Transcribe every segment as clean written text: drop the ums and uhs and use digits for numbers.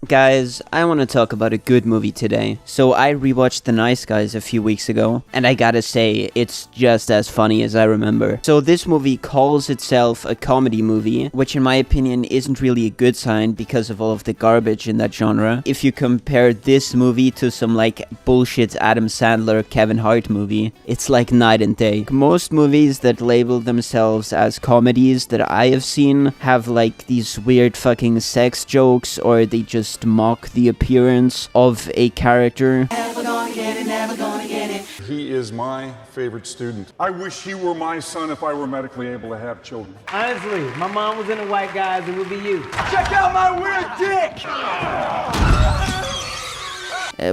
Guys, I want to talk about a good movie today. So I rewatched The Nice Guys a few weeks ago, and I gotta say, it's just as funny as I remember. So this movie calls itself a comedy movie, which in my opinion isn't really a good sign because of all of the garbage in that genre. If you compare this movie to some like bullshit Adam Sandler, Kevin Hart movie, it's like night and day. Most movies that label themselves as comedies that I have seen have like these weird fucking sex jokes, or they just mock the appearance of a character. Never gonna get it, never gonna get it. He is my favorite student. I wish he were my son if I were medically able to have children. Honestly, my mom was into white guys, it would be you. Check out my weird dick!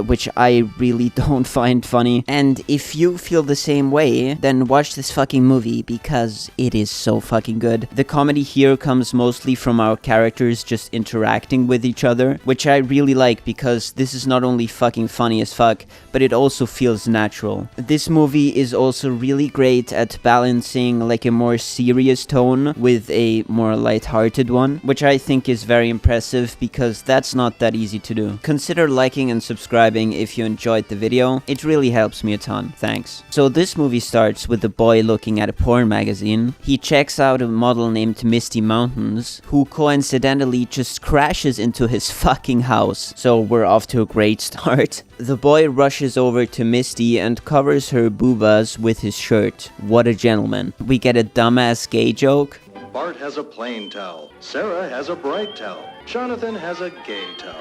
Which I really don't find funny. And if you feel the same way, then watch this fucking movie because it is so fucking good. The comedy here comes mostly from our characters just interacting with each other, which I really like because this is not only fucking funny as fuck, but it also feels natural. This movie is also really great at balancing like a more serious tone with a more lighthearted one, which I think is very impressive because that's not that easy to do. Consider liking and subscribing if you enjoyed the video. It really helps me a ton, thanks. So this movie starts with the boy looking at a porn magazine. He checks out a model named Misty Mountains, who coincidentally just crashes into his fucking house. So we're off to a great start. The boy rushes over to Misty and covers her boobas with his shirt. What a gentleman. We get a dumbass gay joke. Bart has a plain towel. Sarah has a bright towel. Jonathan has a gay towel.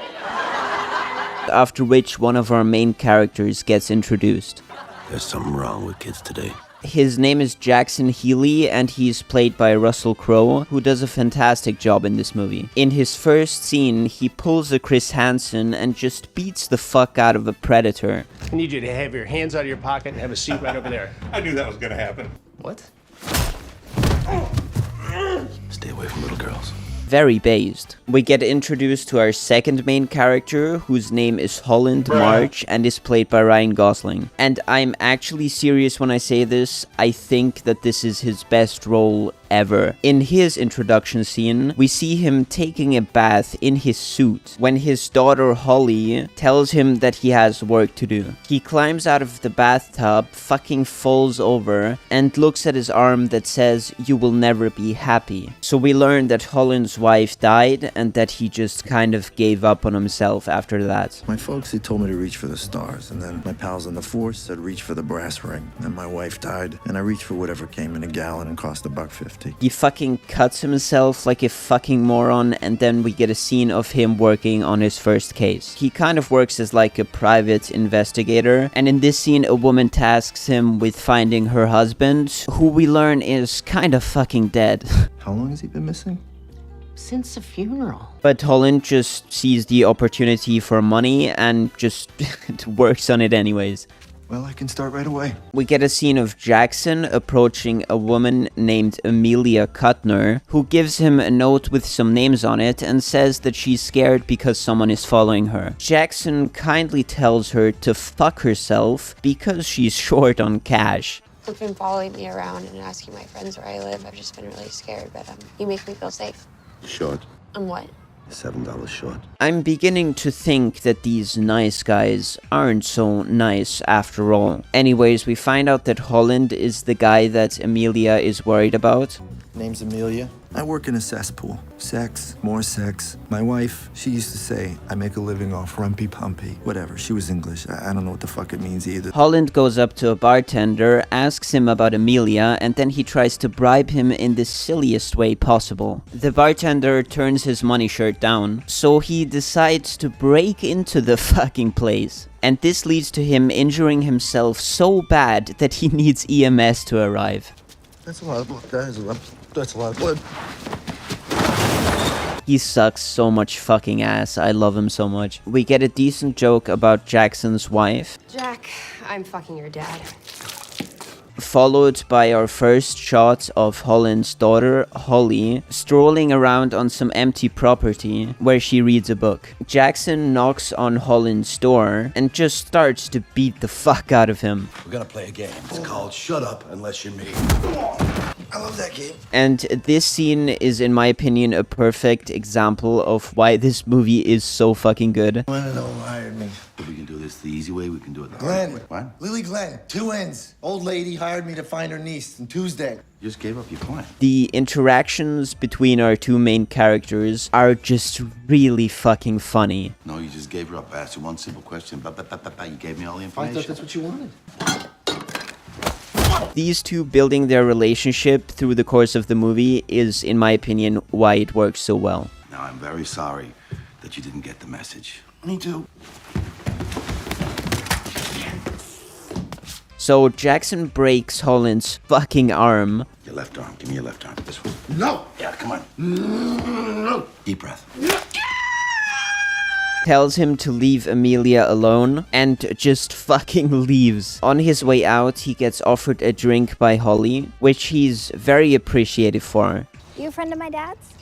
After which one of our main characters gets introduced. There's something wrong with kids today. His name is Jackson Healy, and he's played by Russell Crowe, who does a fantastic job in this movie. In his first scene, he pulls a Chris Hansen and just beats the fuck out of a predator. I need you to have your hands out of your pocket and have a seat right over there. I knew that was gonna happen. What? Stay away from little girls. Very based. We get introduced to our second main character, whose name is Holland March and is played by Ryan Gosling. And I'm actually serious when I say this. I think that this is his best role ever. In his introduction scene, we see him taking a bath in his suit when his daughter Holly tells him that he has work to do. He climbs out of the bathtub, fucking falls over, and looks at his arm that says, "You will never be happy." So we learn that Holland's wife died and that he just kind of gave up on himself after that. My folks, they told me to reach for the stars, and then my pals on the force said reach for the brass ring. And my wife died, and I reached for whatever came in a gallon and cost $1.50. He fucking cuts himself like a fucking moron, and then we get a scene of him working on his first case. He kind of works as like a private investigator, and in this scene a woman tasks him with finding her husband, who we learn is kind of fucking dead. How long has he been missing? Since the funeral. But Holland just sees the opportunity for money and just works on it anyways. Well, I can start right away. We get a scene of Jackson approaching a woman named Amelia Kuttner, who gives him a note with some names on it and says that she's scared because someone is following her. Jackson kindly tells her to fuck herself because she's short on cash. They've been following me around and asking my friends where I live. I've just been really scared, but you make me feel safe. Short. On what? $7 short. I'm beginning to think that these nice guys aren't so nice after all. Anyways, we find out that Holland is the guy that Amelia is worried about. Name's Amelia. I work in a cesspool. Sex, more sex. My wife, she used to say, I make a living off rumpy pumpy. Whatever, she was English. I don't know what the fuck it means either. Holland goes up to a bartender, asks him about Amelia, and then he tries to bribe him in the silliest way possible. The bartender turns his money shirt down, so he decides to break into the fucking place. And this leads to him injuring himself so bad that he needs EMS to arrive. That's a lot of blood, guys. That's a lot of blood. He sucks so much fucking ass. I love him so much. We get a decent joke about Jackson's wife. Jack, I'm fucking your dad. Followed by our first shot of Holland's daughter, Holly, strolling around on some empty property where she reads a book. Jackson knocks on Holland's door and just starts to beat the fuck out of him. We're gonna play a game. It's called Shut Up Unless You're Me. I love that game. And this scene is, in my opinion, a perfect example of why this movie is so fucking good. I don't know who hired me. If we can do this the easy way, we can do it the Glenn. hard way. What? Lily Glenn. 2 ends. Old lady hired me to find her niece on Tuesday. You just gave up your plan. The interactions between our two main characters are just really fucking funny. No, you just gave her up. I asked you one simple question. You gave me all the I information. thought that's what you wanted. These two building their relationship through the course of the movie is, in my opinion, why it works so well. Now, I'm very sorry that you didn't get the message. Me too. So Jackson breaks Holland's fucking arm. Your left arm. Give me your left arm. This one. No! Yeah, come on. Deep breath. Tells him to leave Amelia alone, and just fucking leaves. On his way out, he gets offered a drink by Holly, which he's very appreciative for. You a friend of my dad's?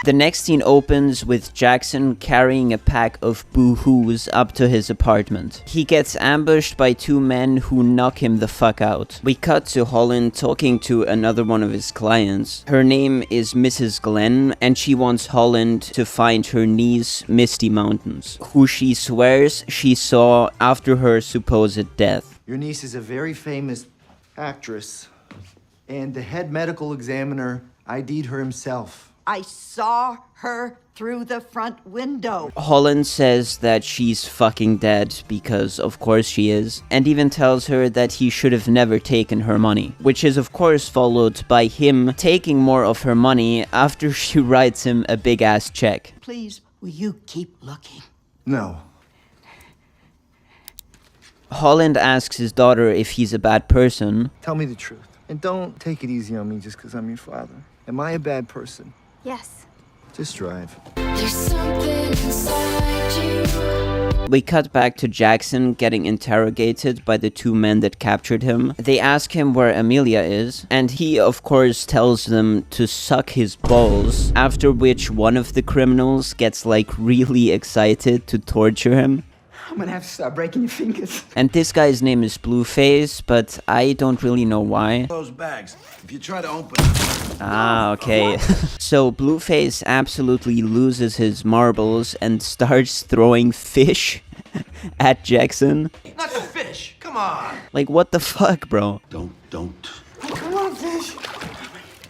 The next scene opens with Jackson carrying a pack of boo-hoos up to his apartment. He gets ambushed by 2 men who knock him the fuck out. We cut to Holland talking to another one of his clients. Her name is Mrs. Glenn, and she wants Holland to find her niece, Misty Mountains, who she swears she saw after her supposed death. Your niece is a very famous actress, and the head medical examiner ID'd her himself. I saw her through the front window. Holland says that she's fucking dead, because of course she is, and even tells her that he should have never taken her money, which is of course followed by him taking more of her money after she writes him a big ass check. Please, will you keep looking? No. Holland asks his daughter if he's a bad person. Tell me the truth. And don't take it easy on me just because I'm your father. Am I a bad person? Yes. Just drive. There's something inside you. We cut back to Jackson getting interrogated by the 2 men that captured him. They ask him where Amelia is, and he of course tells them to suck his balls, after which one of the criminals gets like really excited to torture him. I'm gonna have to start breaking your fingers. And this guy's name is Blueface, but I don't really know why. Those bags. If you try to open them. Ah, okay. So Blueface absolutely loses his marbles and starts throwing fish at Jackson. Not the fish. Come on. Like, what the fuck, bro? Don't. Come on, fish.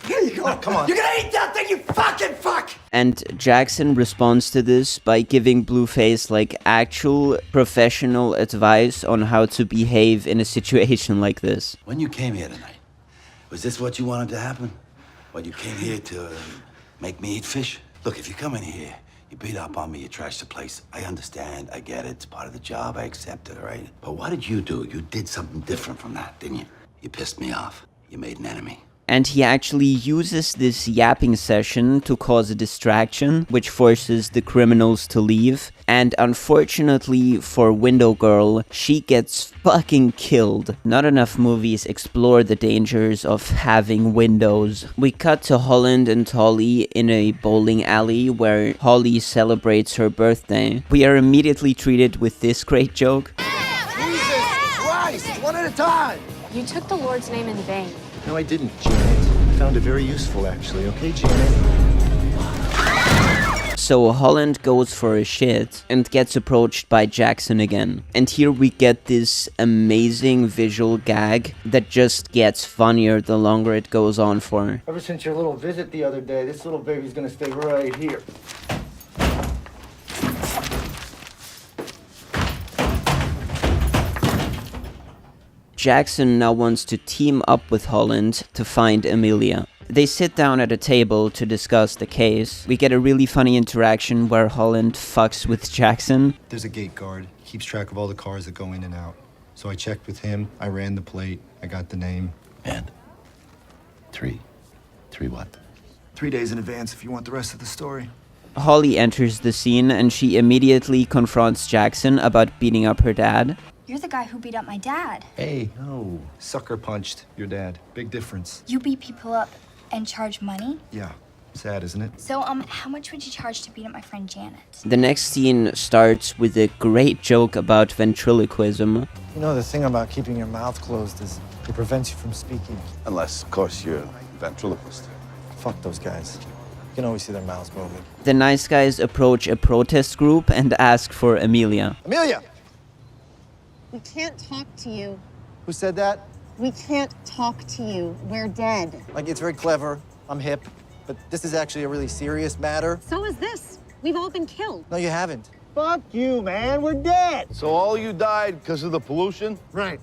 Here you go. Come on. You're gonna eat that thing, you fucking fuck. And Jackson responds to this by giving Blueface like actual professional advice on how to behave in a situation like this. When you came here tonight, was this what you wanted to happen? Well, you came here to make me eat fish? Look, if you come in here, you beat up on me, you trash the place. I understand, I get it, it's part of the job, I accept it, all right? But what did you do? You did something different from that, didn't you? You pissed me off. You made an enemy. And he actually uses this yapping session to cause a distraction, which forces the criminals to leave. And unfortunately for Window Girl, she gets fucking killed. Not enough movies explore the dangers of having windows. We cut to Holland and Holly in a bowling alley where Holly celebrates her birthday. We are immediately treated with this great joke. Jesus Christ! One at a time! You took the Lord's name in vain. No, I didn't, Janet. I found it very useful, actually. Okay, Janet? So Holland goes for a shit and gets approached by Jackson again. And here we get this amazing visual gag that just gets funnier the longer it goes on for. Ever since your little visit the other day, this little baby's gonna stay right here. Jackson now wants to team up with Holland to find Amelia. They sit down at a table to discuss the case. We get a really funny interaction where Holland fucks with Jackson. There's a gate guard. He keeps track of all the cars that go in and out. So I checked with him, I ran the plate, I got the name. And? 3 what? 3 days in advance if you want the rest of the story. Holly enters the scene and she immediately confronts Jackson about beating up her dad. You're the guy who beat up my dad. Hey, no. Sucker punched your dad. Big difference. You beat people up and charge money? Yeah. Sad, isn't it? So, how much would you charge to beat up my friend Janet? The next scene starts with a great joke about ventriloquism. You know, the thing about keeping your mouth closed is it prevents you from speaking. Unless, of course, you're a ventriloquist. Fuck those guys. You can always see their mouths moving. The nice guys approach a protest group and ask for Amelia. Amelia! We can't talk to you. Who said that? We can't talk to you. We're dead. Like, it's very clever. I'm hip. But this is actually a really serious matter. So is this. We've all been killed. No, you haven't. Fuck you, man. We're dead. So all you died because of the pollution? Right.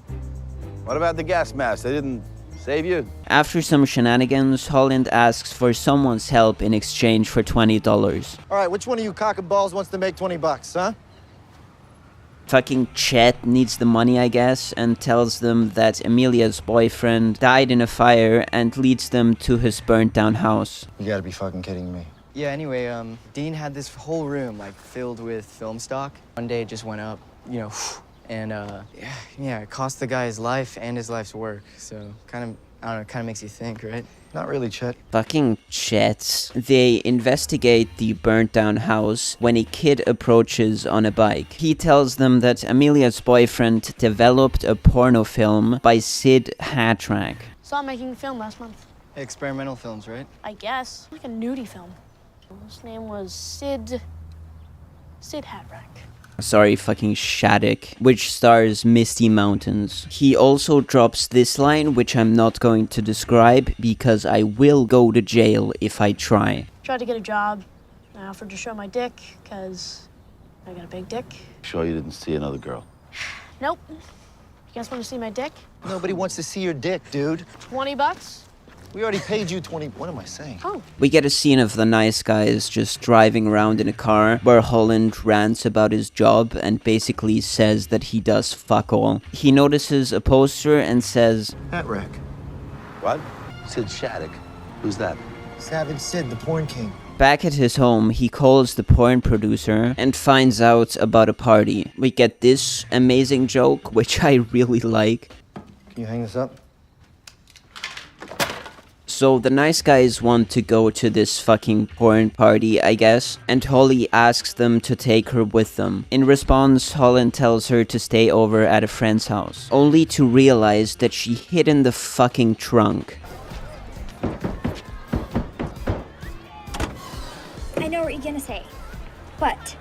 What about the gas mask? They didn't save you? After some shenanigans, Holland asks for someone's help in exchange for $20. All right, which one of you cock and balls wants to make 20 bucks, huh? Fucking Chet needs the money, I guess, and tells them that Amelia's boyfriend died in a fire and leads them to his burnt down house. You gotta be fucking kidding me. Yeah, anyway, Dean had this whole room, like, filled with film stock. One day it just went up, you know, and, yeah, it cost the guy his life and his life's work. So, kind of, I don't know, kind of makes you think, right? Not really, Chet. Fucking Chets. They investigate the burnt down house when a kid approaches on a bike. He tells them that Amelia's boyfriend developed a porno film by Sid Hatrack. Saw making a film last month. Experimental films, right? I guess. Like a nudie film. His name was Sid Hatrack. Sorry, fucking Shattuck, which stars Misty Mountains. He also drops this line, which I'm not going to describe, because I will go to jail if I try. Tried to get a job. I offered to show my dick, because I got a big dick. Sure you didn't see another girl? Nope. You guys want to see my dick? Nobody wants to see your dick, dude. $20? We already paid you 20. What am I saying? Oh. We get a scene of the nice guys just driving around in a car where Holland rants about his job and basically says that he does fuck all. He notices a poster and says, Hat rack. What? Sid Shattuck. Who's that? Savage Sid, the porn king. Back at his home, he calls the porn producer and finds out about a party. We get this amazing joke, which I really like. Can you hang this up? So the nice guys want to go to this fucking porn party, I guess, and Holly asks them to take her with them. In response, Holland tells her to stay over at a friend's house, only to realize that she hid in the fucking trunk. I know what you're gonna say, but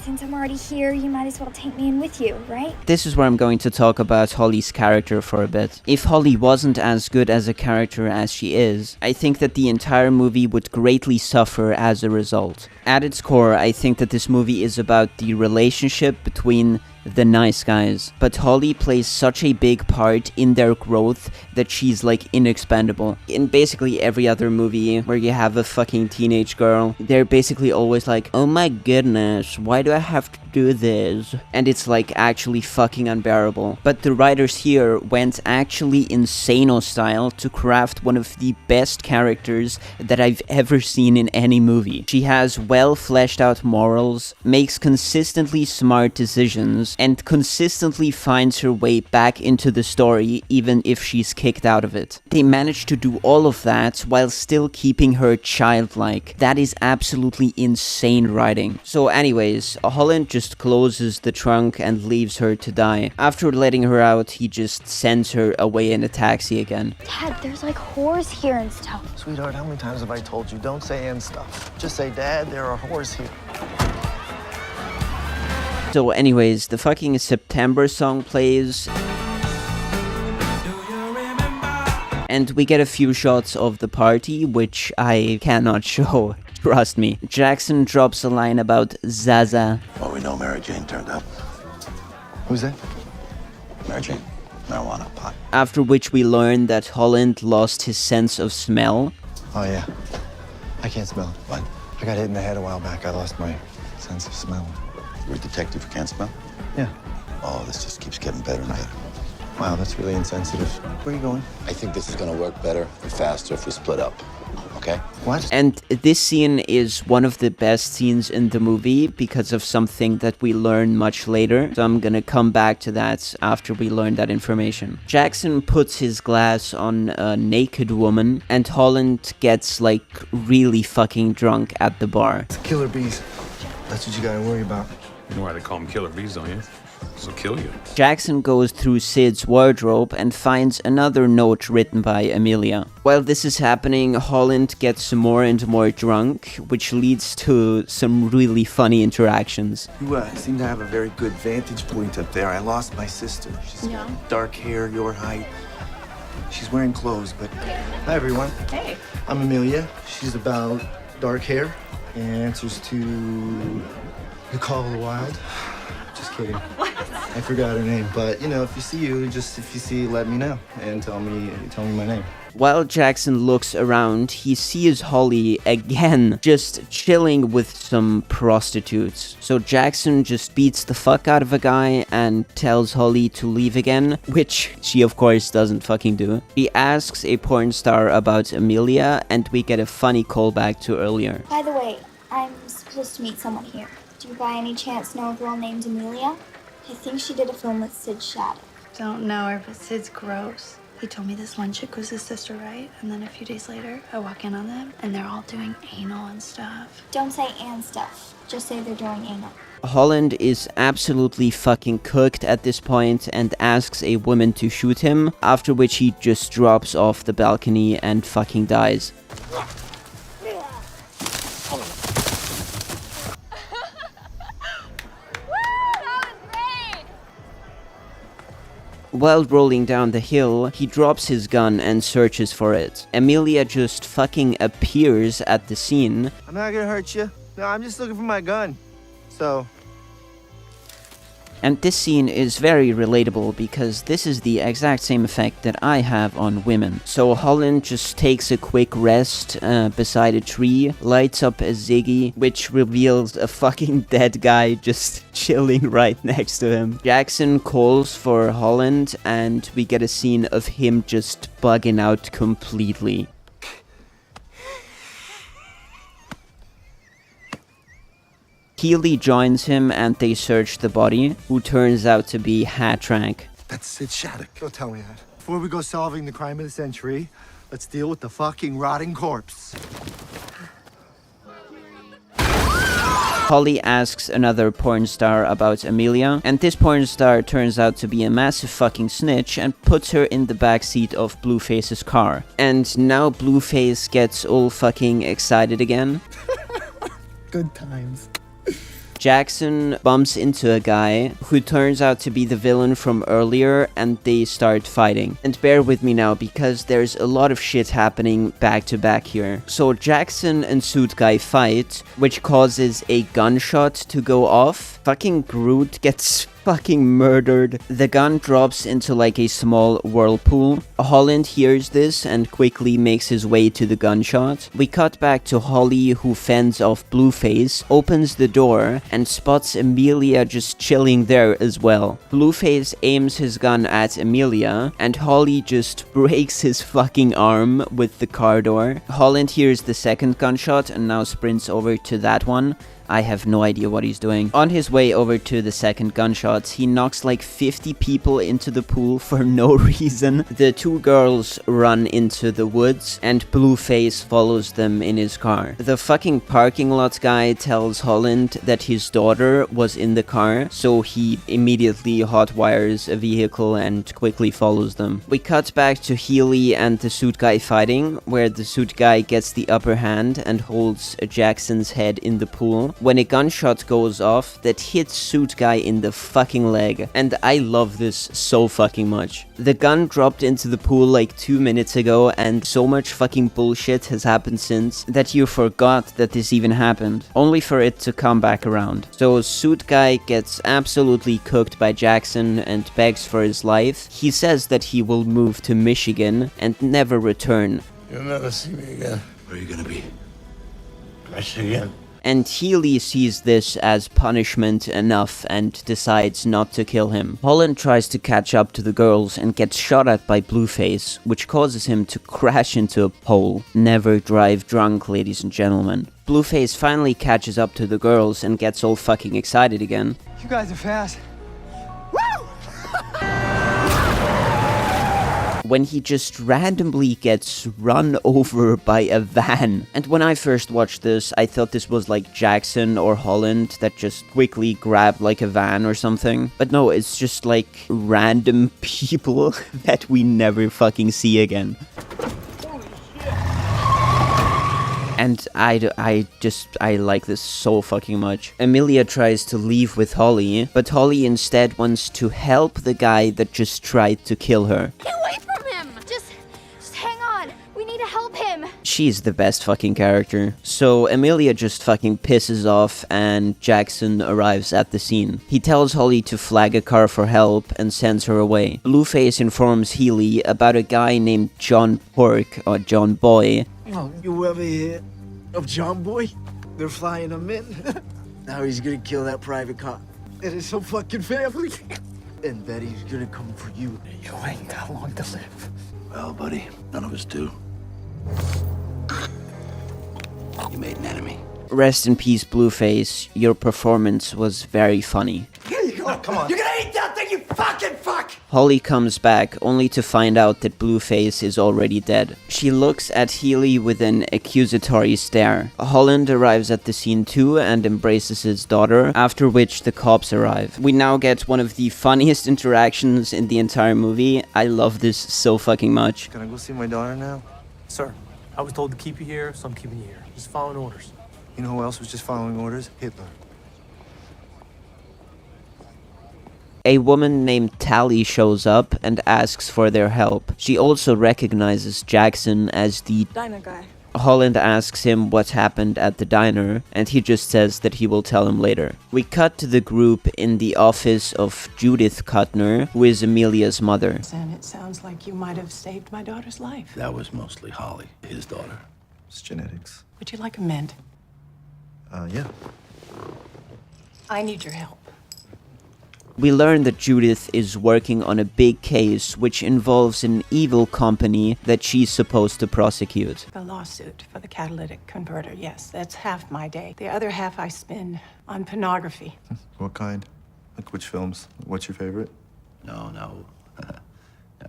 since I'm already here, you might as well take me in with you, right? This is where I'm going to talk about Holly's character for a bit. If Holly wasn't as good as a character as she is, I think that the entire movie would greatly suffer as a result. At its core, I think that this movie is about the relationship between the nice guys, but Holly plays such a big part in their growth that she's like inexpendable. In basically every other movie where you have a fucking teenage girl, they're basically always like, oh my goodness, why do I have to do this? And it's like actually fucking unbearable. But the writers here went actually insano style to craft one of the best characters that I've ever seen in any movie. She has well fleshed out morals, makes consistently smart decisions, and consistently finds her way back into the story even if she's kicked out of it. They managed to do all of that while still keeping her childlike. That is absolutely insane writing. So anyways, Holland just closes the trunk and leaves her to die. After letting her out, he just sends her away in a taxi again. Dad, there's like whores here and stuff. Sweetheart, how many times have I told you, don't say and stuff. Just say, Dad, there are whores here. So anyways, the fucking September song plays. And we get a few shots of the party, which I cannot show. Trust me. Jackson drops a line about Zaza. Well, we know Mary Jane turned up. Who's that? Mary Jane. Marijuana, pot. After which we learn that Holland lost his sense of smell. Oh, yeah. I can't smell. What? I got hit in the head a while back. I lost my sense of smell. You're a detective who can't smell? Yeah. Oh, this just keeps getting better and better. Wow, that's really insensitive. Where are you going? I think this is gonna work better and faster if we split up, okay? What? And this scene is one of the best scenes in the movie because of something that we learn much later. So I'm gonna come back to that after we learn that information. Jackson puts his glass on a naked woman and Holland gets like really fucking drunk at the bar. It's killer bees. That's what you gotta worry about. You know why they call them killer bees, don't you? They'll kill you. Jackson goes through Sid's wardrobe and finds another note written by Amelia. While this is happening, Holland gets more and more drunk, which leads to some really funny interactions. You seem to have a very good vantage point up there. I lost my sister. She's got dark hair, your height. She's wearing clothes, but... Hi, everyone. Hey. I'm Amelia. She's about dark hair and answers to the call of the wild. Just kidding. I forgot her name, but you know, if you see, let me know and tell me my name. While Jackson looks around, he sees Holly again, just chilling with some prostitutes. So Jackson just beats the fuck out of a guy and tells Holly to leave again, which she of course doesn't fucking do. He asks a porn star about Amelia, and we get a funny callback to earlier. By the way, I'm supposed to meet someone here. Do you by any chance know a girl named Amelia? I think she did a film with Sid Shattuck. Don't know her, but Sid's gross. He told me this one chick was his sister, right? And then a few days later, I walk in on them, and they're all doing anal and stuff. Don't say and stuff. Just say they're doing anal. Holland is absolutely fucking cooked at this point and asks a woman to shoot him, after which he just drops off the balcony and fucking dies. While rolling down the hill, he drops his gun and searches for it. Amelia just fucking appears at the scene. I'm not gonna hurt you. No, I'm just looking for my gun. So... And this scene is very relatable because this is the exact same effect that I have on women. So Holland just takes a quick rest beside a tree, lights up a Ziggy, which reveals a fucking dead guy just chilling right next to him. Jackson calls for Holland and we get a scene of him just bugging out completely. Healy joins him and they search the body, who turns out to be Hat-Track. That's Sid Shattuck. Don't tell me that. Before we go solving the crime of the century, let's deal with the fucking rotting corpse. Holly asks another porn star about Amelia, and this porn star turns out to be a massive fucking snitch and puts her in the backseat of Blueface's car. And now Blueface gets all fucking excited again. Good times. Jackson bumps into a guy who turns out to be the villain from earlier and they start fighting. And bear with me now because there's a lot of shit happening back to back here. So Jackson and Suit Guy fight, which causes a gunshot to go off. Fucking Groot gets fucking murdered. The gun drops into like a small whirlpool. Holland hears this and quickly makes his way to the gunshot. We cut back to Holly, who fends off Blueface, opens the door and spots Amelia just chilling there as well. Blueface aims his gun at Amelia and Holly just breaks his fucking arm with the car door. Holland hears the second gunshot and now sprints over to that one. I have no idea what he's doing. On his way over to the second gunshot, he knocks like 50 people into the pool for no reason. The two girls run into the woods and Blueface follows them in his car. The fucking parking lot guy tells Holland that his daughter was in the car, so he immediately hotwires a vehicle and quickly follows them. We cut back to Healy and the suit guy fighting, where the suit guy gets the upper hand and holds Jackson's head in the pool. When a gunshot goes off that hits Suit Guy in the fucking leg, and I love this so fucking much. The gun dropped into the pool like 2 minutes ago and so much fucking bullshit has happened since that you forgot that this even happened, only for it to come back around. So Suit Guy gets absolutely cooked by Jackson and begs for his life. He says that he will move to Michigan and never return. You'll never see me again. Where are you gonna be? Michigan. And Healy sees this as punishment enough and decides not to kill him. Holland tries to catch up to the girls and gets shot at by Blueface, which causes him to crash into a pole. Never drive drunk, ladies and gentlemen. Blueface finally catches up to the girls and gets all fucking excited again. You guys are fast. when he just randomly gets run over by a van. And when I first watched this, I thought this was like Jackson or Holland that just quickly grabbed like a van or something. But no, it's just like random people that we never fucking see again. And I like this so fucking much. Amelia tries to leave with Holly, but Holly instead wants to help the guy that just tried to kill her. Get away from him! Just hang on. We need to help him. She's the best fucking character. So Amelia just fucking pisses off and Jackson arrives at the scene. He tells Holly to flag a car for help and sends her away. Blueface informs Healy about a guy named John Pork, or John Boy. Oh, you ever hear of John Boy? They're flying him in. Now he's gonna kill that private cop. And his whole fucking family. And Betty's gonna come for you. You ain't got long to live. Well, buddy, none of us do. You made an enemy. Rest in peace, Blueface. Your performance was very funny. Here you go. Come on. You're gonna eat that thing, you fucking fuck! Holly comes back, only to find out that Blueface is already dead. She looks at Healy with an accusatory stare. Holland arrives at the scene too and embraces his daughter, after which the cops arrive. We now get one of the funniest interactions in the entire movie. I love this so fucking much. Can I go see my daughter now? Sir, I was told to keep you here, so I'm keeping you here. Just following orders. You know who else was just following orders? Hitler. A woman named Tally shows up and asks for their help. She also recognizes Jackson as the diner guy. Holland asks him what happened at the diner, and he just says that he will tell him later. We cut to the group in the office of Judith Kuttner, who is Amelia's mother. And it sounds like you might have saved my daughter's life. That was mostly Holly, his daughter. It's genetics. Would you like a mint? Yeah. I need your help. We learn that Judith is working on a big case which involves an evil company that she's supposed to prosecute. The lawsuit for the catalytic converter, yes, that's half my day. The other half I spend on pornography. What kind? Like which films? What's your favorite? No.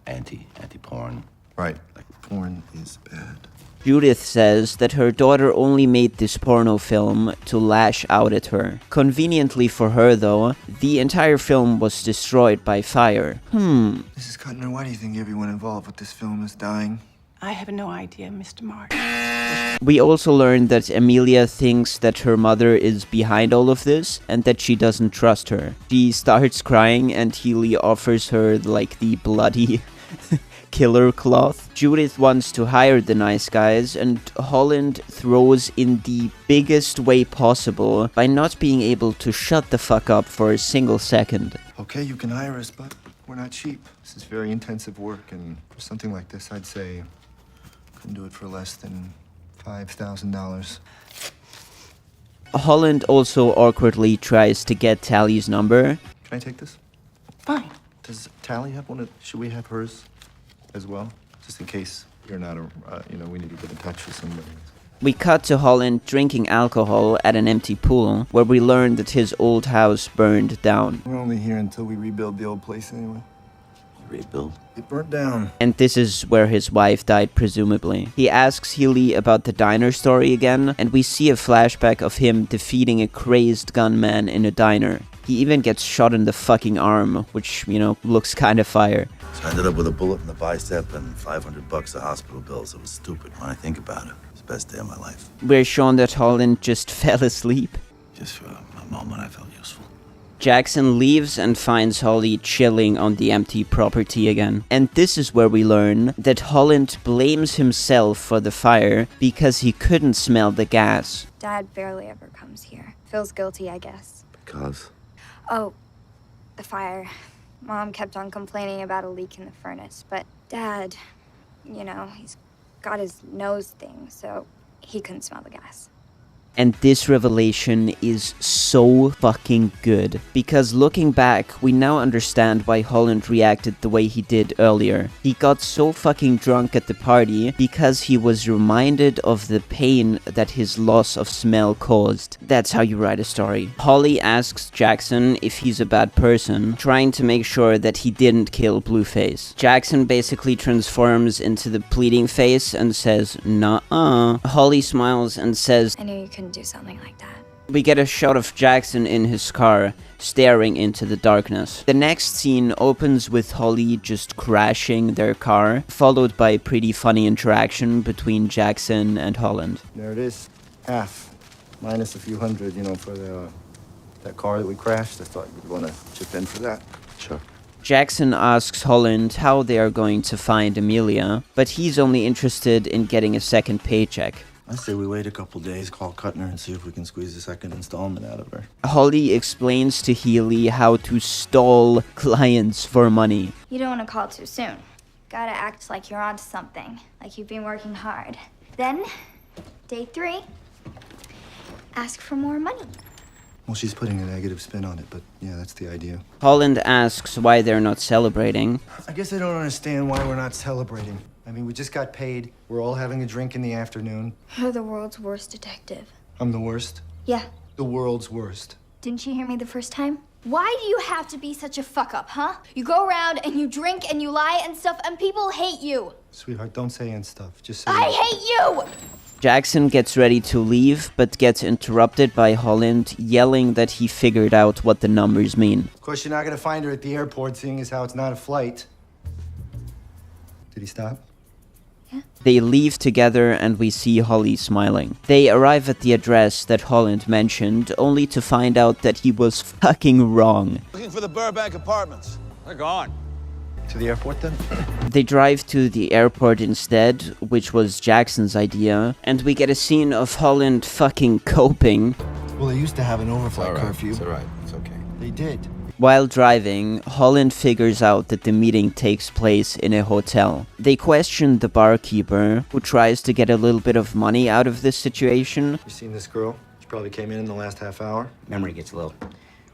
Anti-porn. Right. Like porn is bad. Judith says that her daughter only made this porno film to lash out at her. Conveniently for her, though, the entire film was destroyed by fire. Mrs. Kuttner, why do you think everyone involved with this film is dying? I have no idea, Mr. Martin. We also learned that Amelia thinks that her mother is behind all of this and that she doesn't trust her. She starts crying and Healy offers her, like, the bloody killer cloth. Judith wants to hire the nice guys, and Holland throws in the biggest way possible by not being able to shut the fuck up for a single second. Okay, you can hire us, but we're not cheap. This is very intensive work, and for something like this, I'd say couldn't do it for less than $5,000. Holland also awkwardly tries to get Tally's number. Can I take this? Fine. Does Tally have one? Should we have hers as well? Just in case you're not, we need to get in touch with somebody. We cut to Holland drinking alcohol at an empty pool, where we learn that his old house burned down. We're only here until we rebuild the old place anyway. Rebuild? It burnt down. And this is where his wife died, presumably. He asks Healy about the diner story again, and we see a flashback of him defeating a crazed gunman in a diner. He even gets shot in the fucking arm, which, looks kind of fire. So I ended up with a bullet in the bicep and $500 of hospital bills. It was stupid when I think about it. It's the best day of my life. We're shown that Holland just fell asleep. Just for a moment, I felt useful. Jackson leaves and finds Holly chilling on the empty property again. And this is where we learn that Holland blames himself for the fire because he couldn't smell the gas. Dad barely ever comes here. Feels guilty, I guess. Because? Oh, the fire. Mom kept on complaining about a leak in the furnace, but Dad, he's got his nose thing, so he couldn't smell the gas. And this revelation is so fucking good. Because looking back, we now understand why Holland reacted the way he did earlier. He got so fucking drunk at the party because he was reminded of the pain that his loss of smell caused. That's how you write a story. Holly asks Jackson if he's a bad person, trying to make sure that he didn't kill Blueface. Jackson basically transforms into the pleading face and says, "Nuh-uh." Holly smiles and says, I knew you couldn't do something like that. we get a shot of Jackson in his car, staring into the darkness. The next scene opens with Holly just crashing their car, followed by a pretty funny interaction between Jackson and Holland. There it is. Half. Minus a few hundred, for that car that we crashed. I thought you'd want to chip in for that. Sure. Jackson asks Holland how they are going to find Amelia, but he's only interested in getting a second paycheck. I say we wait a couple days, call Kuttner, and see if we can squeeze a second installment out of her. Holly explains to Healy how to stall clients for money. You don't want to call too soon. Gotta act like you're onto something, like you've been working hard. Then, day 3, ask for more money. Well, she's putting a negative spin on it, but yeah, that's the idea. Holland asks why they're not celebrating. I guess I don't understand why we're not celebrating. I mean, we just got paid. We're all having a drink in the afternoon. You're the world's worst detective. I'm the worst? Yeah. The world's worst. Didn't you hear me the first time? Why do you have to be such a fuck-up, huh? You go around and you drink and you lie and stuff and people hate you. Sweetheart, don't say and stuff. Just say... I hate you! Jackson gets ready to leave, but gets interrupted by Holland yelling that he figured out what the numbers mean. Of course, you're not gonna find her at the airport, seeing as how it's not a flight. Did he stop? They leave together and we see Holly smiling. They arrive at the address that Holland mentioned, only to find out that he was fucking wrong. Looking for the Burbank apartments. They're gone. To the airport, then? They drive to the airport instead, which was Jackson's idea, and we get a scene of Holland fucking coping. Well, they used to have an overflight curfew. It's all right. It's okay. They did. While driving, Holland figures out that the meeting takes place in a hotel. They question the barkeeper, who tries to get a little bit of money out of this situation. You seen this girl? She probably came in the last half hour. Memory gets a little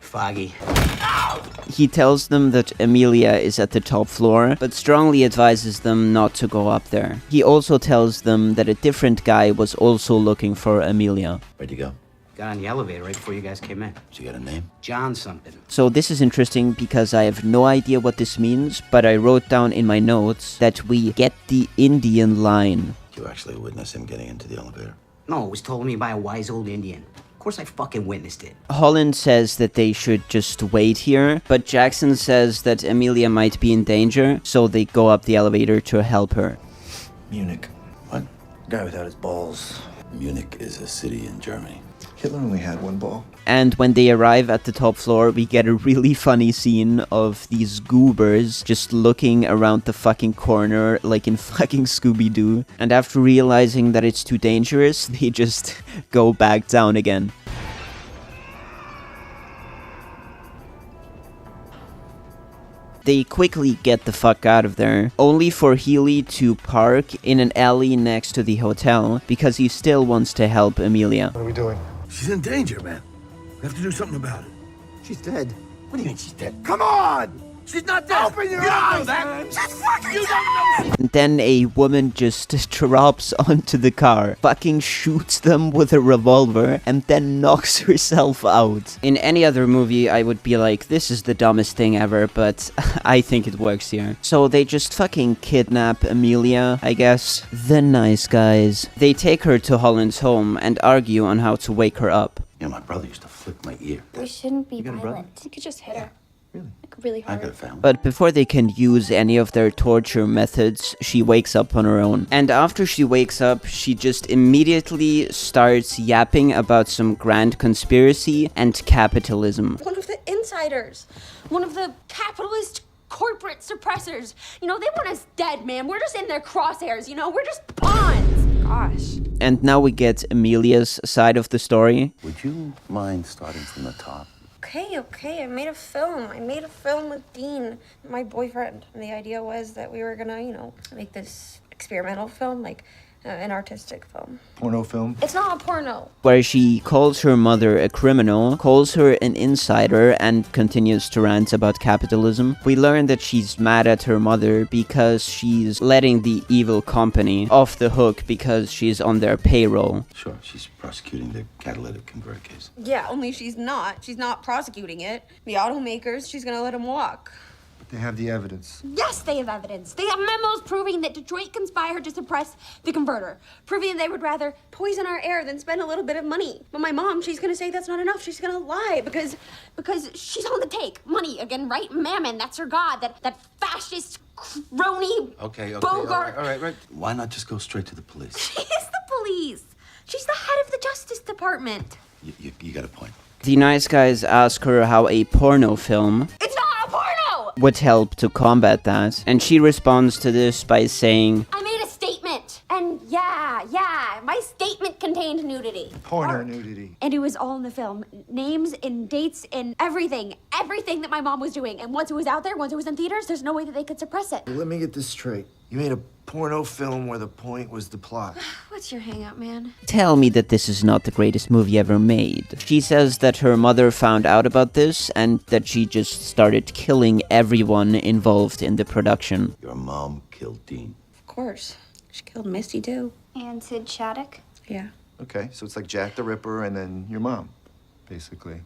foggy. He tells them that Amelia is at the top floor, but strongly advises them not to go up there. He also tells them that a different guy was also looking for Amelia. Where'd you go? Got on the elevator right before you guys came in. Did you get a name? John something. So this is interesting because I have no idea what this means, but I wrote down in my notes that we get the Indian line. You actually witnessed him getting into the elevator? No, it was told me by a wise old Indian. Of course I fucking witnessed it. Holland says that they should just wait here, but Jackson says that Amelia might be in danger, so they go up the elevator to help her. Munich. What? Guy without his balls. Munich is a city in Germany. Hitler only had one ball. And when they arrive at the top floor, we get a really funny scene of these goobers just looking around the fucking corner like in fucking Scooby-Doo. And after realizing that it's too dangerous, they just go back down again. They quickly get the fuck out of there, only for Healy to park in an alley next to the hotel because he still wants to help Amelia. What are we doing? She's in danger, man. We have to do something about it. She's dead. What do you mean she's dead? Come on! She's not dead! Open your eyes, man! She's fucking dead! And then a woman just drops onto the car, fucking shoots them with a revolver, and then knocks herself out. In any other movie, I would be like, this is the dumbest thing ever, but I think it works here. So they just fucking kidnap Amelia, I guess. The nice guys. They take her to Holland's home and argue on how to wake her up. You know, my brother used to flick my ear. We shouldn't be You got a brother? violent. You could just hit her. Really? Like, really I hard. got a family. But before they can use any of their torture methods, she wakes up on her own. And after she wakes up, she just immediately starts yapping about some grand conspiracy and capitalism. One of the insiders. One of the capitalist corporate suppressors. You know, they want us dead, man. We're just in their crosshairs, you know? We're just pawns. Gosh. And now we get Amelia's side of the story. Would you mind starting from the top? Okay. I made a film with Dean, my boyfriend. And the idea was that we were gonna, make this experimental film, like An artistic film. Porno film? It's not a porno. Where she calls her mother a criminal, calls her an insider, and continues to rant about capitalism. We learn that she's mad at her mother because she's letting the evil company off the hook because she's on their payroll. Sure, she's prosecuting the catalytic converter case. Yeah, only she's not. She's not prosecuting it. The automakers, she's gonna let him walk. They have the evidence. Yes, they have evidence. They have memos proving that Detroit conspired to suppress the converter, proving that they would rather poison our air than spend a little bit of money. But my mom, she's gonna say that's not enough. She's gonna lie because she's on the take. Money again, right? Mammon, that's her god. That fascist crony. Okay, Bogart. all right. Why not just go straight to the police? She is the police. She's the head of the Justice Department. You got a point. The nice guys ask her how a porno film It's not a porno! would help to combat that, and she responds to this by saying, I made a statement. And yeah, my statement contained nudity. Porno nudity. And it was all in the film. Names and dates and everything. Everything that my mom was doing. And once it was out there, once it was in theaters, there's no way that they could suppress it. Let me get this straight. You made a porno film where the point was the plot. What's your hang up, man? tell me that this is not the greatest movie ever made. She says that her mother found out about this and that she just started killing everyone involved in the production. Your mom killed Dean. Of course. She killed Misty, too. And Sid Shattuck? Yeah. Okay, so it's like Jack the Ripper and then your mom, basically.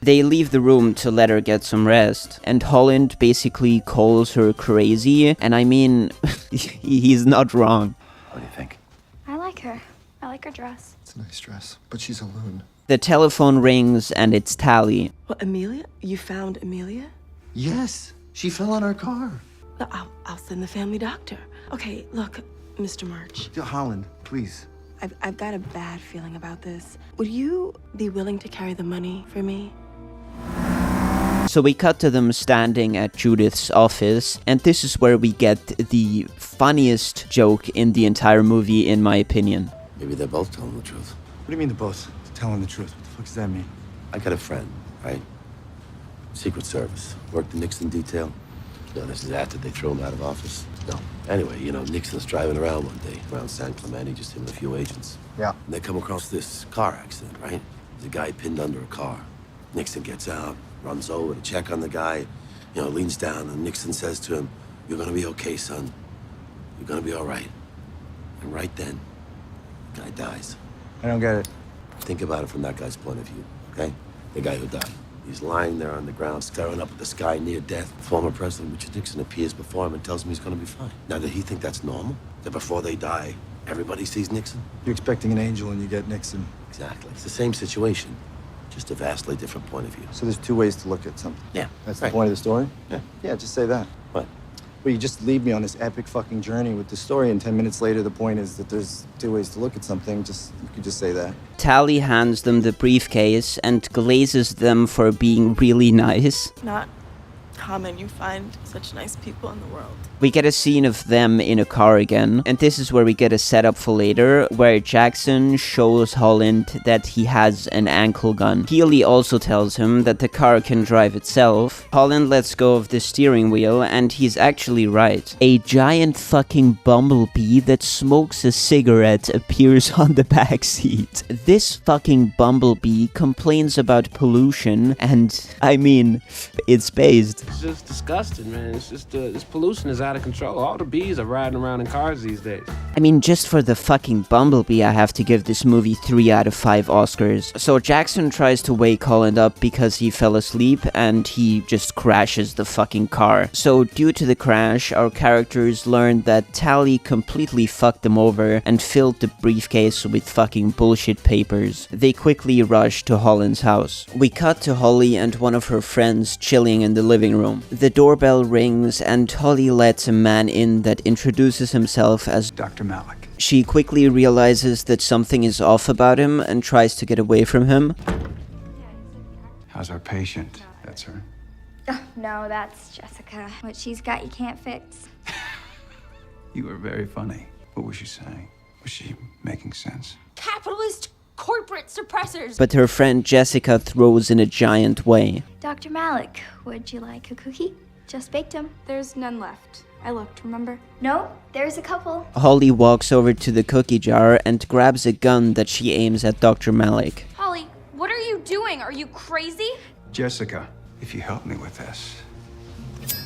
They leave the room to let her get some rest, and Holland basically calls her crazy, and I mean, he's not wrong. What do you think? I like her. I like her dress. It's a nice dress, but she's a loon. The telephone rings and it's Tally. Well, Amelia? You found Amelia? Yes, she fell on her car. Well, I'll send the family doctor. Okay, look, Mr. March. Holland, please. I've got a bad feeling about this. Would you be willing to carry the money for me? So we cut to them standing at Judith's office, and this is where we get the funniest joke in the entire movie, in my opinion. Maybe they're both telling the truth. What do you mean they're both telling the truth? What the fuck does that mean? I got a friend, right? Secret Service. Worked the Nixon detail. No, this is after they threw him out of office. No. Anyway, Nixon's driving around one day around San Clemente, just him and a few agents. Yeah. And they come across this car accident, right? There's a guy pinned under a car. Nixon gets out, runs over to check on the guy, leans down, and Nixon says to him, "You're gonna be okay, son. You're gonna be all right." And right then, the guy dies. I don't get it. Think about it from that guy's point of view, okay? The guy who died. He's lying there on the ground, staring up at the sky near death. Former President Richard Nixon appears before him and tells him he's gonna be fine. Now, did he think that's normal? That before they die, everybody sees Nixon? You're expecting an angel and you get Nixon. Exactly. It's the same situation, just a vastly different point of view. So there's two ways to look at something. Yeah. That's right. the point of the story? Yeah. Yeah, just say that. What? Well, you just lead me on this epic fucking journey with the story, and 10 minutes later, the point is that there's two ways to look at something. You could just say that. Tally hands them the briefcase and glazes them for being really nice. Not common you find such nice people in the world. We get a scene of them in a car again, and this is where we get a setup for later, where Jackson shows Holland that he has an ankle gun. Healy also tells him that the car can drive itself. Holland lets go of the steering wheel, and he's actually right. A giant fucking bumblebee that smokes a cigarette appears on the back seat. This fucking bumblebee complains about pollution, and I mean, it's based. It's just disgusting, man. It's just this pollution is out of control. All the bees are riding around in cars these days. I mean, just for the fucking bumblebee, I have to give this movie 3 out of 5 Oscars. So Jackson tries to wake Holland up because he fell asleep, and he just crashes the fucking car. So due to the crash, our characters learn that Tally completely fucked them over and filled the briefcase with fucking bullshit papers. They quickly rush to Holland's house. We cut to Holly and one of her friends chilling in the living room. The doorbell rings, and Holly lets a man in that introduces himself as Dr. Malik. She quickly realizes that something is off about him and tries to get away from him. How's our patient? That's her. Oh, no, that's Jessica. What she's got, you can't fix. You were very funny. What was she saying? Was she making sense? Capitalist corporate suppressors. But her friend Jessica throws in a giant way. Dr. Malik, would you like a cookie? Just baked them. There's none left. I looked, remember? No, there's a couple. Holly walks over to the cookie jar and grabs a gun that she aims at Dr. Malik. Holly, what are you doing? Are you crazy? Jessica, if you help me with this,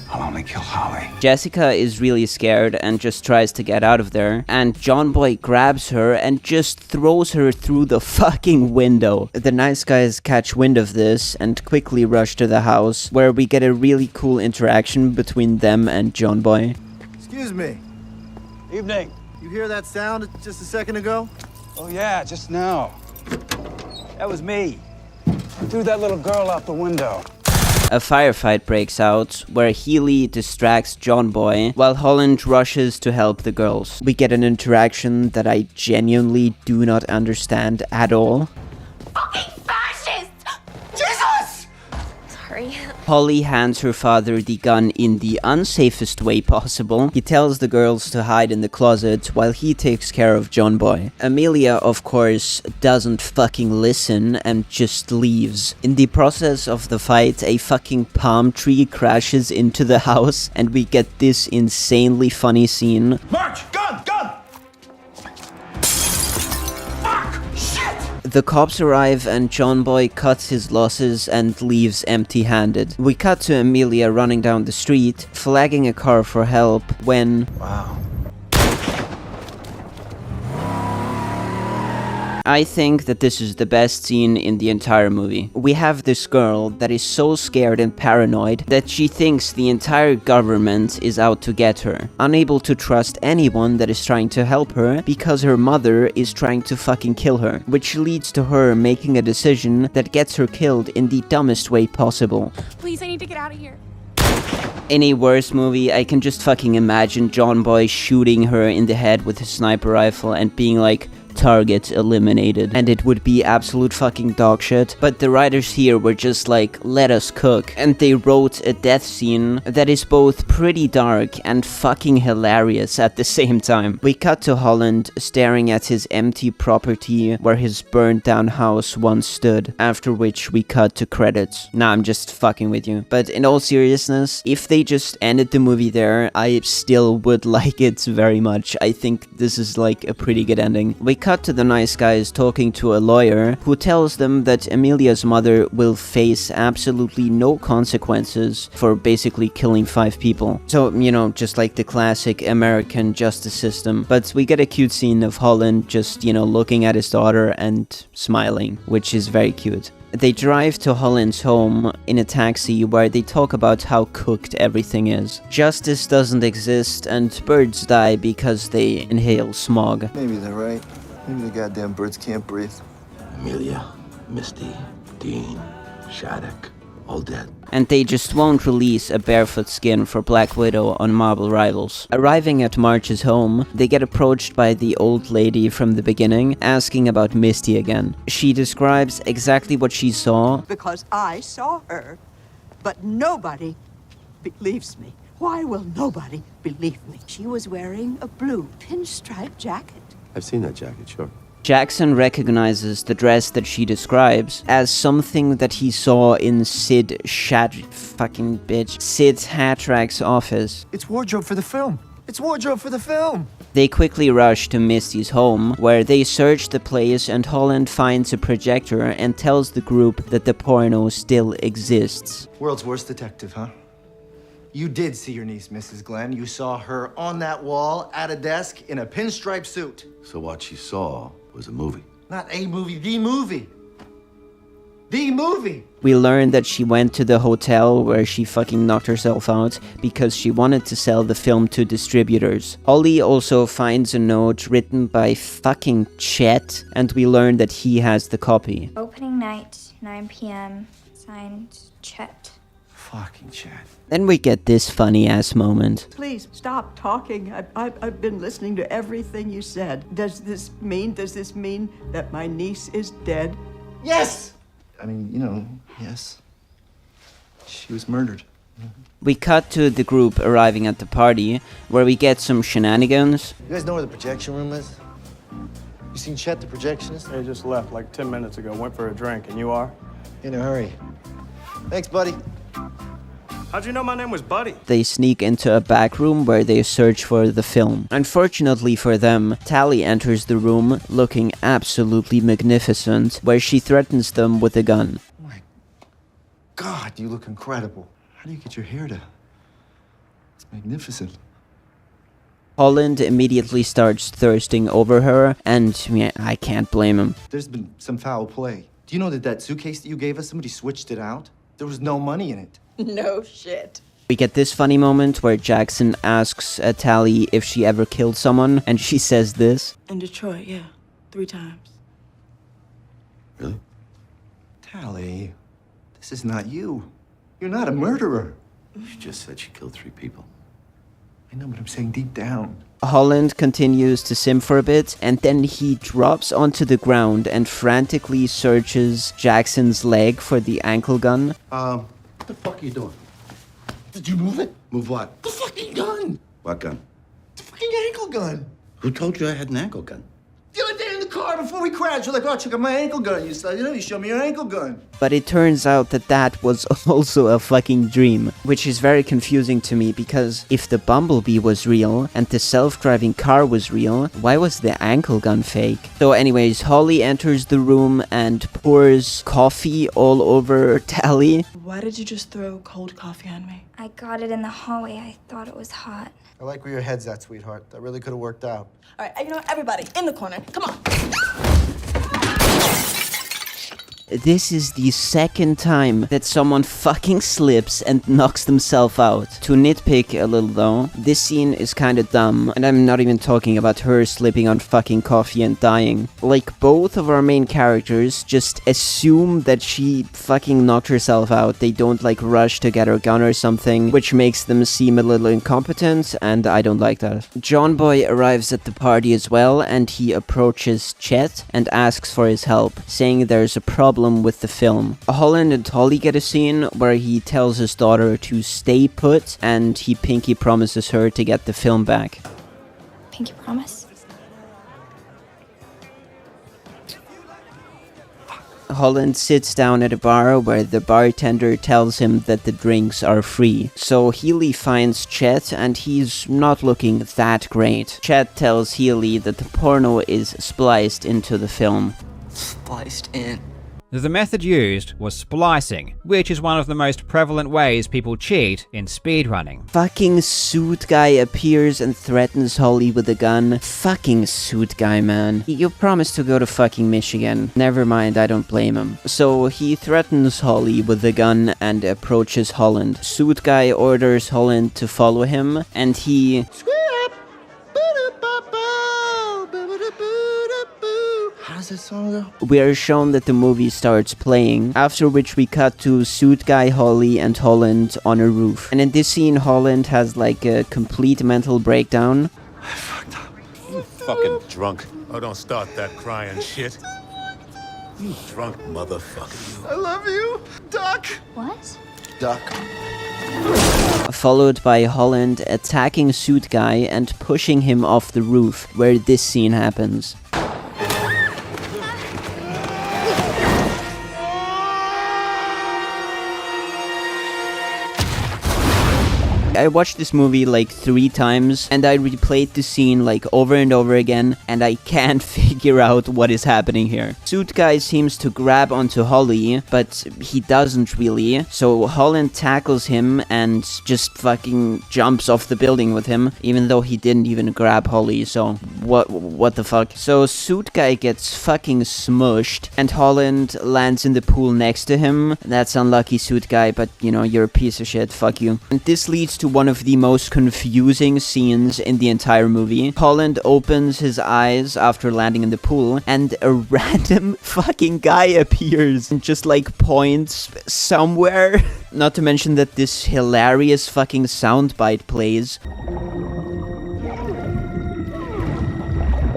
I'll only kill Holly. Jessica is really scared and just tries to get out of there, and John Boy grabs her and just throws her through the fucking window. The nice guys catch wind of this and quickly rush to the house, where we get a really cool interaction between them and John Boy. Excuse me. Evening. You hear that sound just a second ago? Oh yeah, just now. That was me. I threw that little girl out the window. A firefight breaks out, where Healy distracts John Boy, while Holland rushes to help the girls. We get an interaction that I genuinely do not understand at all. Fucking fascist! Jesus! Sorry. Holly hands her father the gun in the unsafest way possible. He tells the girls to hide in the closet while he takes care of John Boy. Amelia, of course, doesn't fucking listen and just leaves. In the process of the fight, a fucking palm tree crashes into the house, and we get this insanely funny scene. March! Gun! Gun! Fuck! Shit! The cops arrive and John Boy cuts his losses and leaves empty-handed. We cut to Amelia running down the street, flagging a car for help, when... Wow. I think that this is the best scene in the entire movie. We have this girl that is so scared and paranoid that she thinks the entire government is out to get her, unable to trust anyone that is trying to help her because her mother is trying to fucking kill her, which leads to her making a decision that gets her killed in the dumbest way possible. Please, I need to get out of here. In a worse movie, I can just fucking imagine John Boy shooting her in the head with his sniper rifle and being like, target eliminated, and it would be absolute fucking dog shit. But the writers here were just like, let us cook, and they wrote a death scene that is both pretty dark and fucking hilarious at the same time. We cut to Holland staring at his empty property where his burned down house once stood, after which we cut to credits. Nah, I'm just fucking with you. But in all seriousness, if they just ended the movie there, I still would like it very much. I think this is like a pretty good ending. We cut to the nice guys talking to a lawyer who tells them that Amelia's mother will face absolutely no consequences for basically killing 5 people. So, you know, just like the classic American justice system. But we get a cute scene of Holland just, you know, looking at his daughter and smiling, which is very cute. They drive to Holland's home in a taxi where they talk about how cooked everything is. Justice doesn't exist and birds die because they inhale smog. Maybe they're right. Maybe the goddamn birds can't breathe. Amelia, Misty, Dean, Shattuck, all dead. And they just won't release a barefoot skin for Black Widow on Marvel Rivals. Arriving at March's home, they get approached by the old lady from the beginning, asking about Misty again. She describes exactly what she saw. Because I saw her, but nobody believes me. Why will nobody believe me? She was wearing a blue pinstripe jacket. I've seen that jacket, sure. Jackson recognizes the dress that she describes as something that he saw in Sid Hatrack's office. It's wardrobe for the film. It's wardrobe for the film. They quickly rush to Misty's home, where they search the place and Holland finds a projector and tells the group that the porno still exists. World's worst detective, huh? You did see your niece, Mrs. Glenn. You saw her on that wall at a desk in a pinstripe suit. So what she saw was a movie. Not a movie, the movie. The movie! We learn that she went to the hotel where she fucking knocked herself out because she wanted to sell the film to distributors. Holly also finds a note written by fucking Chet, and we learn that he has the copy. Opening night, 9 p.m. Signed, Chet. Fucking Chet. Then we get this funny-ass moment. Please stop talking. I've been listening to everything you said. Does this mean that my niece is dead? Yes! I mean, you know, yes. She was murdered. We cut to the group arriving at the party, where we get some shenanigans. You guys know where the projection room is? You seen Chet, the projectionist? They just left like 10 minutes ago. Went for a drink, and you are? In a hurry. Thanks, buddy. How'd you know my name was Buddy? They sneak into a back room where they search for the film. Unfortunately for them, Tally enters the room looking absolutely magnificent, where she threatens them with a gun. Oh my God, you look incredible. How do you get your hair done? It's magnificent. Holland immediately starts thirsting over her, and yeah, I can't blame him. There's been some foul play. Do you know that suitcase that you gave us, somebody switched it out? There was no money in it. No shit. We get this funny moment where Jackson asks Tally if she ever killed someone, and she says this. In Detroit, yeah. 3 times. Really? Tally, this is not you. You're not a murderer. She just said she killed 3 people. I know, but I'm saying deep down. Holland continues to sim for a bit, and then he drops onto the ground and frantically searches Jackson's leg for the ankle gun. What the fuck are you doing? Did you move it? Move what? The fucking gun! What gun? The fucking ankle gun! Who told you I had an ankle gun? The other day in the car before we crashed, you're like, oh, check out my ankle gun. You said, you show me your ankle gun. But it turns out that that was also a fucking dream, which is very confusing to me because if the bumblebee was real and the self-driving car was real, why was the ankle gun fake? So anyways, Holly enters the room and pours coffee all over Tally. Why did you just throw cold coffee on me? I got it in the hallway. I thought it was hot. I like where your head's at, sweetheart. That really could have worked out. All right, you know, everybody, in the corner. Come on. This is the second time that someone fucking slips and knocks themselves out. To nitpick a little though, this scene is kinda dumb, and I'm not even talking about her slipping on fucking coffee and dying. Like, both of our main characters just assume that she fucking knocked herself out. They don't like rush to get her gun or something, which makes them seem a little incompetent, and I don't like that. John Boy arrives at the party as well, and he approaches Chet and asks for his help, saying there's a problem with the film. Holland and Holly get a scene where he tells his daughter to stay put, and he pinky promises her to get the film back. Pinky promise? Holland sits down at a bar where the bartender tells him that the drinks are free. So Healy finds Chet and he's not looking that great. Chet tells Healy that the porno is spliced into the film. Spliced in. The method used was splicing, which is one of the most prevalent ways people cheat in speedrunning. Fucking suit guy appears and threatens Holly with a gun. Fucking suit guy, man. You promised to go to fucking Michigan. Never mind, I don't blame him. So he threatens Holly with a gun and approaches Holland. Suit guy orders Holland to follow him, and he... How's this song go? We are shown that the movie starts playing, after which we cut to Suit Guy, Holly, and Holland on a roof. And in this scene, Holland has like a complete mental breakdown. I fucked up. You fucking drunk. Oh, don't start that crying shit. You drunk motherfucker, you. I love you, Duck. What? Duck. Followed by Holland attacking Suit Guy and pushing him off the roof, where this scene happens. I watched this movie like 3 times, and I replayed the scene like over and over again, and I can't figure out what is happening here. Suit Guy seems to grab onto Holly, but he doesn't really, so Holland tackles him and just fucking jumps off the building with him, even though he didn't even grab Holly, so what the fuck? So Suit Guy gets fucking smushed, and Holland lands in the pool next to him. That's unlucky, Suit Guy, but you know, you're a piece of shit, fuck you. And this leads to one of the most confusing scenes in the entire movie. Holland opens his eyes after landing in the pool, and a random fucking guy appears and just like points somewhere. Not to mention that this hilarious fucking soundbite plays.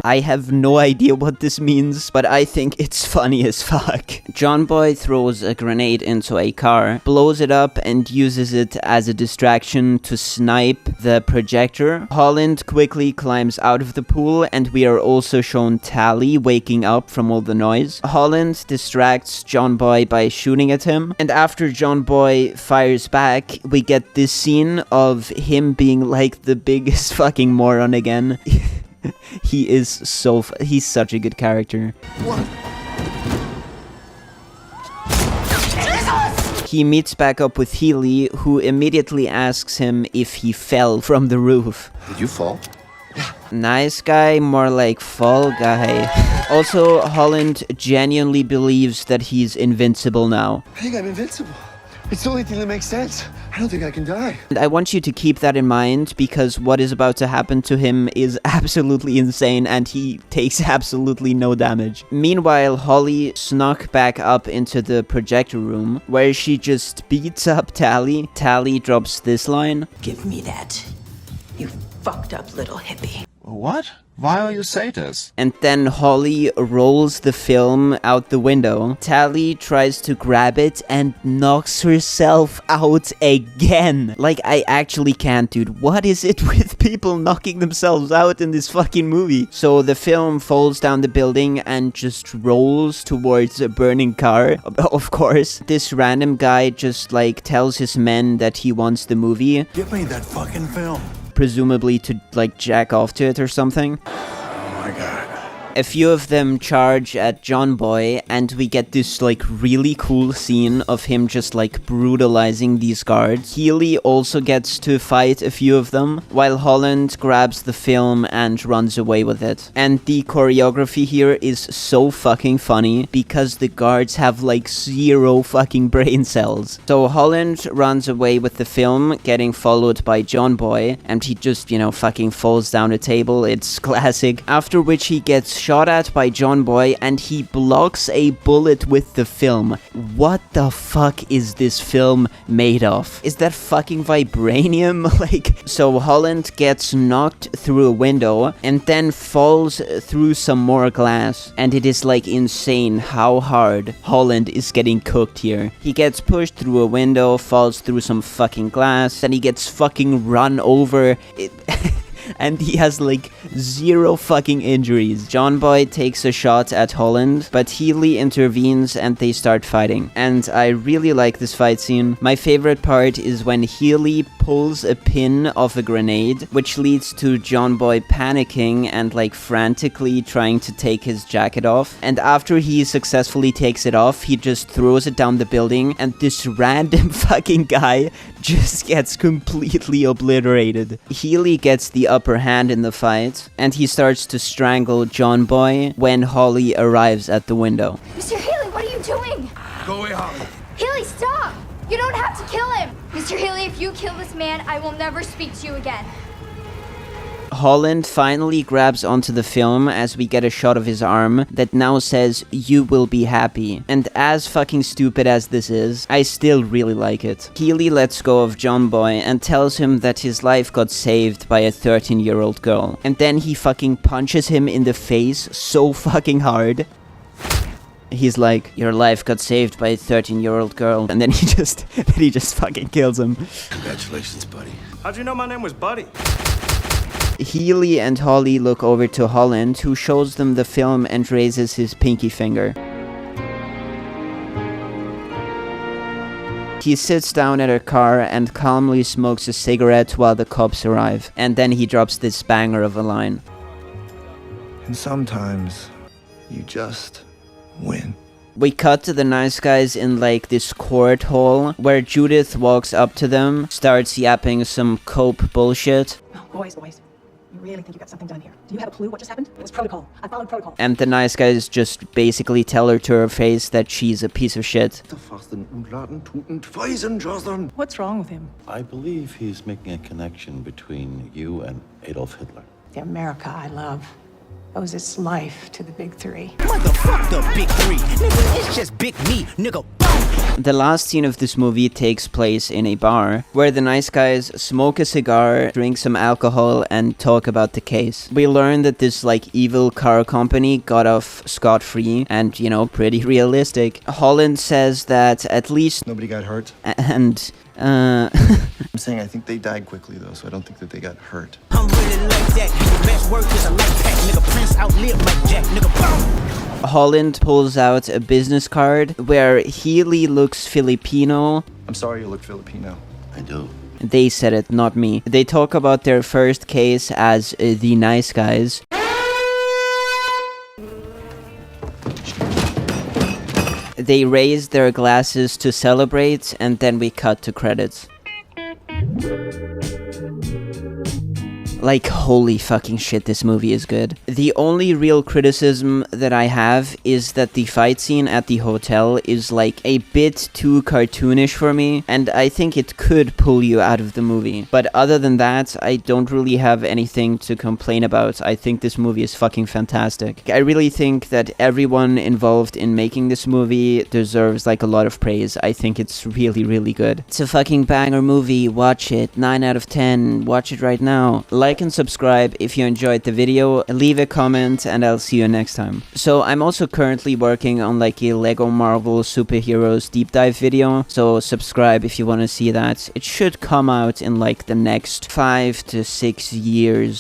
I have no idea what this means, but I think it's funny as fuck. John Boy throws a grenade into a car, blows it up, and uses it as a distraction to snipe the projector. Holland quickly climbs out of the pool, and we are also shown Tally waking up from all the noise. Holland distracts John Boy by shooting at him, and after John Boy fires back, we get this scene of him being like the biggest fucking moron again. He is so he's such a good character. What? He meets back up with Healy, who immediately asks him if he fell from the roof. Did you fall? Nice guy, more like fall guy. Also, Holland genuinely believes that he's invincible now. I think I'm invincible. It's the only thing that makes sense. I don't think I can die. And I want you to keep that in mind, because what is about to happen to him is absolutely insane, and he takes absolutely no damage. Meanwhile, Holly snuck back up into the projector room, where she just beats up Tally. Tally drops this line. Give me that, you fucked up little hippie. What? Why are you say this? And then Holly rolls the film out the window. Tally tries to grab it and knocks herself out again. Like, I actually can't, dude. What is it with people knocking themselves out in this fucking movie? So the film falls down the building and just rolls towards a burning car. Of course, this random guy just like tells his men that he wants the movie. Give me that fucking film. Presumably to like jack off to it or something. Oh my god. A few of them charge at John Boy, and we get this like really cool scene of him just like brutalizing these guards. Healy also gets to fight a few of them, while Holland grabs the film and runs away with it. And the choreography here is so fucking funny, because the guards have like 0 fucking brain cells. So Holland runs away with the film, getting followed by John Boy, and he just, you know, fucking falls down a table. It's classic. After which he gets shot at by John Boy, and he blocks a bullet with the film. What the fuck is this film made of? Is that fucking vibranium? Like, so Holland gets knocked through a window and then falls through some more glass, and it is like insane how hard Holland is getting cooked here. He gets pushed through a window, falls through some fucking glass, and he gets fucking run over. And he has like 0 fucking injuries. John Boy takes a shot at Holland, but Healy intervenes and they start fighting. And I really like this fight scene. My favorite part is when Healy pulls a pin off a grenade, which leads to John Boy panicking and like frantically trying to take his jacket off. And after he successfully takes it off, he just throws it down the building, and this random fucking guy just gets completely obliterated. Healy gets the upper hand in the fight, and he starts to strangle John Boy when Holly arrives at the window. Mr. Healy, what are you doing? Go away, Holly. Healy, stop! You don't have to kill him! Mr. Healy, if you kill this man, I will never speak to you again. Holland finally grabs onto the film as we get a shot of his arm that now says, "You will be happy." And as fucking stupid as this is, I still really like it. Healy lets go of John Boy and tells him that his life got saved by a 13-year-old girl. And then he fucking punches him in the face so fucking hard. He's like, "Your life got saved by a 13-year-old girl." And then he just fucking kills him. Congratulations, buddy. How'd you know my name was Buddy? Healy and Holly look over to Holland, who shows them the film and raises his pinky finger. He sits down at a car and calmly smokes a cigarette while the cops arrive. And then he drops this banger of a line. And sometimes you just win. We cut to the nice guys in like this court hall where Judith walks up to them, starts yapping some cope bullshit. Oh, boys, you really think you got something done here? Do you have a clue what just happened? It was protocol. I followed protocol. And the nice guys just basically tell her to her face that she's a piece of shit. What's wrong with him? I believe he's making a connection between you and Adolf Hitler. The America I love owes its life to the big three. Motherfuck the big three. Nigga, it's just big me, nigga. The last scene of this movie takes place in a bar, where the nice guys smoke a cigar, drink some alcohol, and talk about the case. We learn that this, like, evil car company got off scot-free, and, you know, pretty realistic. Holland says that at least... Nobody got hurt? And... I'm saying I think they died quickly, though, so I don't think that they got hurt. I'm really like that. Your best work is a life pack. Nigga, Prince outlived Mike Jack. Nigga, boom! Holland pulls out a business card where Healy looks Filipino. I'm sorry you look Filipino. I do. They said it, not me. They talk about their first case as the nice guys. They raise their glasses to celebrate, and then we cut to credits. Like, holy fucking shit, this movie is good. The only real criticism that I have is that the fight scene at the hotel is like a bit too cartoonish for me, and I think it could pull you out of the movie. But other than that, I don't really have anything to complain about. I think this movie is fucking fantastic. I really think that everyone involved in making this movie deserves like a lot of praise. I think it's really, really good. It's a fucking banger movie. Watch it. 9 out of 10. Watch it right now. Like and subscribe if you enjoyed the video, leave a comment, and I'll see you next time. So I'm also currently working on like a Lego Marvel superheroes deep dive video, so subscribe if you want to see that. It should come out in like the next 5 to 6 years.